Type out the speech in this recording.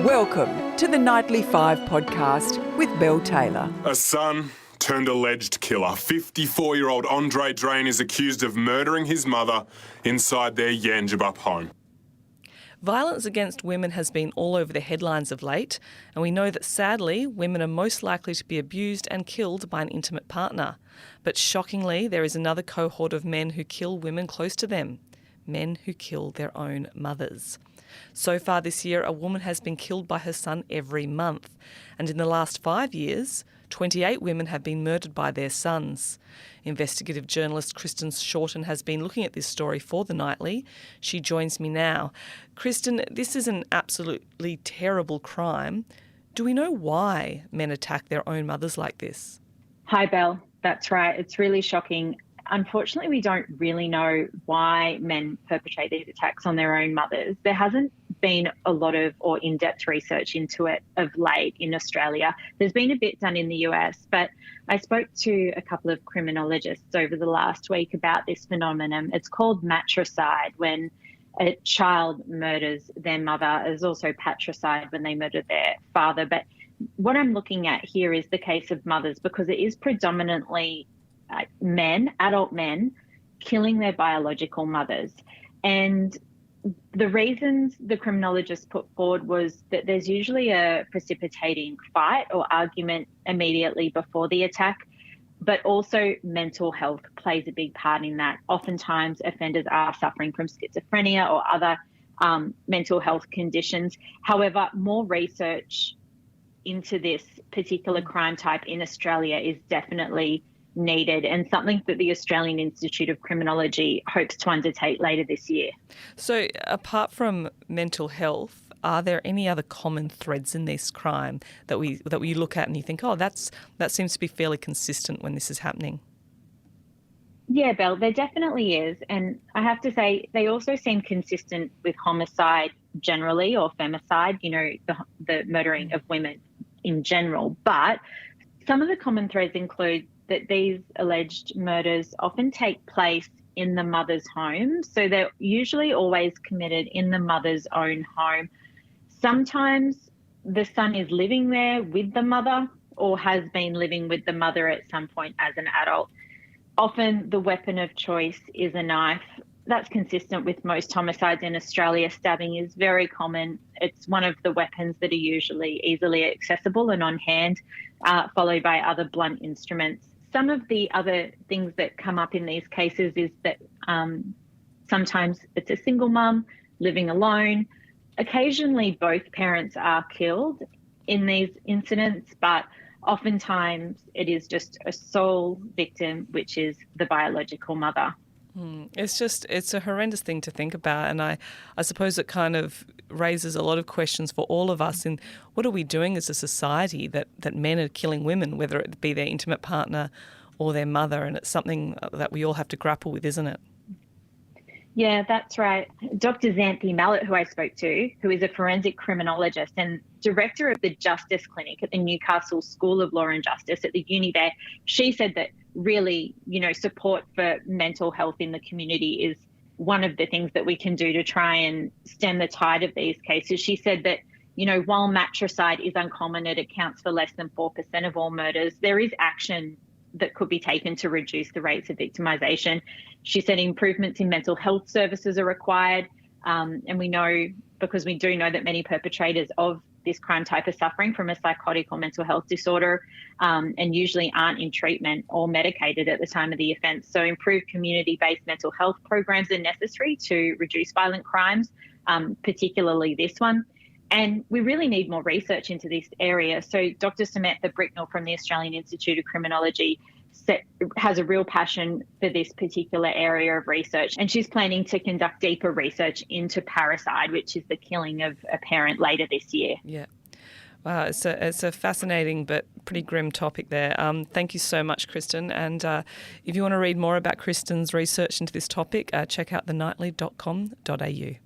Welcome to the Nightly 5 podcast with Belle Taylor. A son turned alleged killer. 54-year-old Andre Drain is accused of murdering his mother inside their Yangebup home. Violence against women has been all over the headlines of late, and we know that sadly, women are most likely to be abused and killed by an intimate partner. But shockingly, there is another cohort of men who kill women close to them, men who kill their own mothers. So far this year, a woman has been killed by her son every month, and in the last 5 years, 28 women have been murdered by their sons. Investigative journalist Kristen Shorten has been looking at this story for The Nightly. She joins me now. Kristen, this is an absolutely terrible crime. Do we know why men attack their own mothers like this? Hi, Belle. That's right. It's really shocking. Unfortunately, we don't really know why men perpetrate these attacks on their own mothers. There hasn't been a lot of or in-depth research into it of late in Australia. There's been a bit done in the US, but I spoke to a couple of criminologists over the last week about this phenomenon. It's called matricide, when a child murders their mother. There's also patricide, when they murder their father. But what I'm looking at here is the case of mothers, because it is predominantly men, adult men, killing their biological mothers. And the reasons the criminologists put forward was that there's usually a precipitating fight or argument immediately before the attack, but also mental health plays a big part in that. Oftentimes, offenders are suffering from schizophrenia or other mental health conditions. However, more research into this particular crime type in Australia is definitely needed, and something that the Australian Institute of Criminology hopes to undertake later this year. So apart from mental health, are there any other common threads in this crime that we look at and you think, oh, that seems to be fairly consistent when this is happening? Yeah, Belle, there definitely is. And I have to say, they also seem consistent with homicide generally, or femicide, the murdering of women in general. But some of the common threads include that these alleged murders often take place in the mother's home. So they're usually always committed in the mother's own home. Sometimes the son is living there with the mother or has been living with the mother at some point as an adult. Often the weapon of choice is a knife. That's consistent with most homicides in Australia. Stabbing is very common. It's one of the weapons that are usually easily accessible and on hand, followed by other blunt instruments. Some of the other things that come up in these cases is that sometimes it's a single mum living alone. Occasionally both parents are killed in these incidents, but oftentimes it is just a sole victim, which is the biological mother. It's a horrendous thing to think about, and I suppose it kind of raises a lot of questions for all of us in what are we doing as a society that men are killing women, whether it be their intimate partner or their mother, and it's something that we all have to grapple with, isn't it? Yeah, that's right. Dr. Xanthi Mallett, who I spoke to, who is a forensic criminologist and director of the Justice Clinic at the Newcastle School of Law and Justice at the uni there, she said that really, support for mental health in the community is one of the things that we can do to try and stem the tide of these cases. She said that, while matricide is uncommon, it accounts for less than 4% of all murders. There is action that could be taken to reduce the rates of victimisation. She said improvements in mental health services are required. And we know, because we do know that many perpetrators of this crime type are suffering from a psychotic or mental health disorder, and usually aren't in treatment or medicated at the time of the offence. So improved community-based mental health programs are necessary to reduce violent crimes, particularly this one. And we really need more research into this area. So Dr. Samantha Bricknell from the Australian Institute of Criminology has a real passion for this particular area of research, and she's planning to conduct deeper research into parricide, which is the killing of a parent, later this year. Yeah. Wow, it's a fascinating but pretty grim topic there. Thank you so much, Kristen. And if you want to read more about Kristen's research into this topic, check out thenightly.com.au.